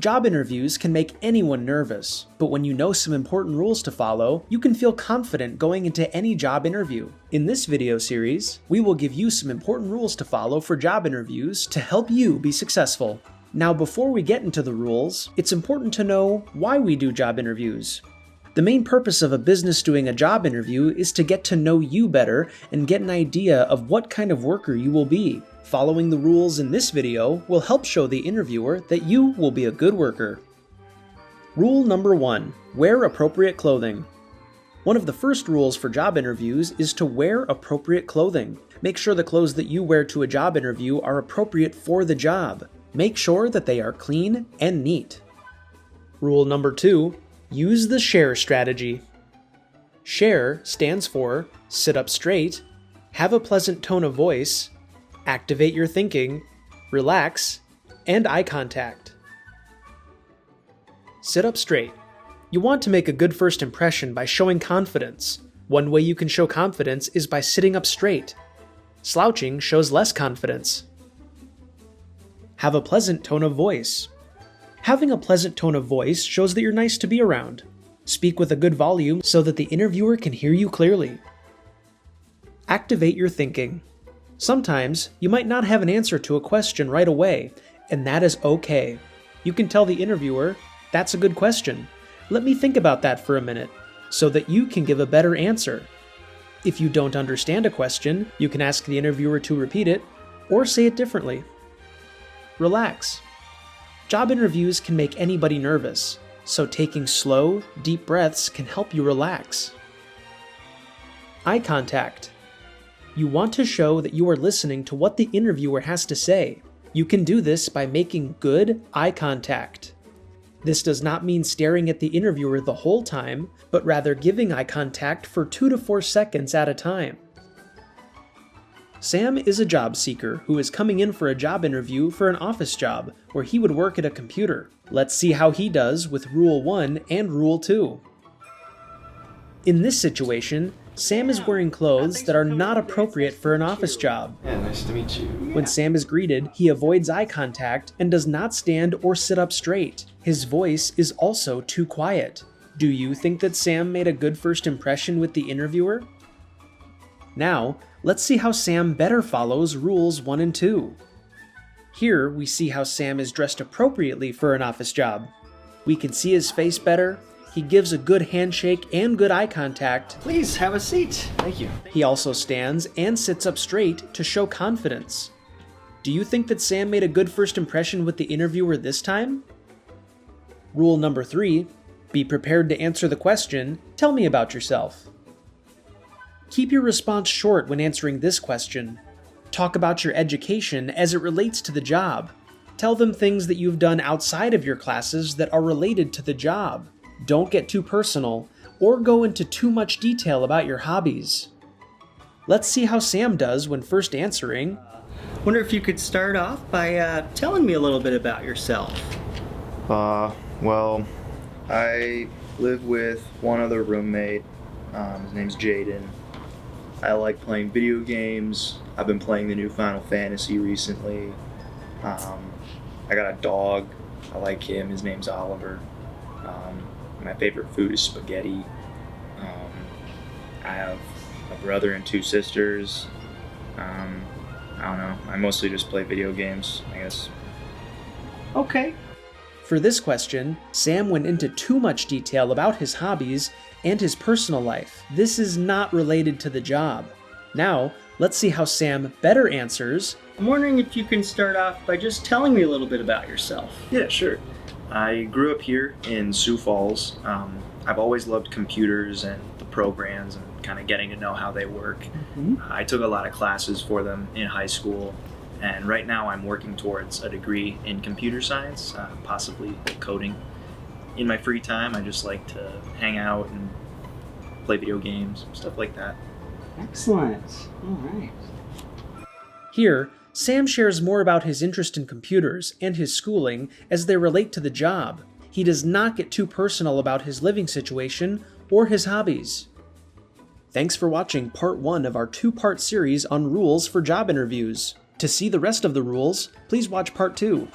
Job interviews can make anyone nervous, but when you know some important rules to follow, you can feel confident going into any job interview. In this video series, we will give you some important rules to follow for job interviews to help you be successful. Now, before we get into the rules, it's important to know why we do job interviews. The main purpose of a business doing a job interview is to get to know you better and get an idea of what kind of worker you will be. Following the rules in this video will help show the interviewer that you will be a good worker. Rule number 1. Wear appropriate clothing. One of the first rules for job interviews is to wear appropriate clothing. Make sure the clothes that you wear to a job interview are appropriate for the job. Make sure that they are clean and neat. Rule number 2. Use the SHARE strategy. SHARE stands for sit up straight, have a pleasant tone of voice, activate your thinking, relax, and eye contact. Sit up straight. You want to make a good first impression by showing confidence. One way you can show confidence is by sitting up straight. Slouching shows less confidence. Have a pleasant tone of voice. Having a pleasant tone of voice shows that you're nice to be around. Speak with a good volume so that the interviewer can hear you clearly. Activate your thinking. Sometimes, you might not have an answer to a question right away, and that is okay. You can tell the interviewer, "That's a good question. Let me think about that for a minute," so that you can give a better answer. If you don't understand a question, you can ask the interviewer to repeat it, or say it differently. Relax. Job interviews can make anybody nervous, so taking slow, deep breaths can help you relax. Eye contact. You want to show that you are listening to what the interviewer has to say. You can do this by making good eye contact. This does not mean staring at the interviewer the whole time, but rather giving eye contact for 2 to 4 seconds at a time. Sam is a job seeker who is coming in for a job interview for an office job where he would work at a computer. Let's see how he does with Rule 1 and Rule 2. In this situation, Sam is wearing clothes that are not appropriate for an office job. Yeah, nice to meet you. When Sam is greeted, he avoids eye contact and does not stand or sit up straight. His voice is also too quiet. Do you think that Sam made a good first impression with the interviewer? Now, let's see how Sam better follows Rules 1 and 2. Here, we see how Sam is dressed appropriately for an office job. We can see his face better. He gives a good handshake and good eye contact. Please, have a seat. Thank you. He also stands and sits up straight to show confidence. Do you think that Sam made a good first impression with the interviewer this time? Rule number 3. Be prepared to answer the question, "Tell me about yourself." Keep your response short when answering this question. Talk about your education as it relates to the job. Tell them things that you've done outside of your classes that are related to the job. Don't get too personal or go into too much detail about your hobbies. Let's see how Sam does when first answering. Wonder if you could start off by telling me a little bit about yourself. Well, I live with one other roommate. His name's Jaden. I like playing video games. I've been playing the new Final Fantasy recently. I got a dog. I like him. His name's Oliver. My favorite food is spaghetti. I have a brother and 2 sisters. I don't know. I mostly just play video games, I guess. Okay. For this question, Sam went into too much detail about his hobbies and his personal life. This is not related to the job. Now, let's see how Sam better answers. I'm wondering if you can start off by just telling me a little bit about yourself. Yeah, sure. I grew up here in Sioux Falls. I've always loved computers and the programs and kind of getting to know how they work. I took a lot of classes for them in high school, and right now I'm working towards a degree in computer science, possibly coding. In my free time, I just like to hang out and play video games, stuff like that. Excellent. All right. Here, Sam shares more about his interest in computers and his schooling as they relate to the job. He does not get too personal about his living situation or his hobbies. Thanks for watching part 1 of our 2-part series on rules for job interviews. To see the rest of the rules, please watch part 2.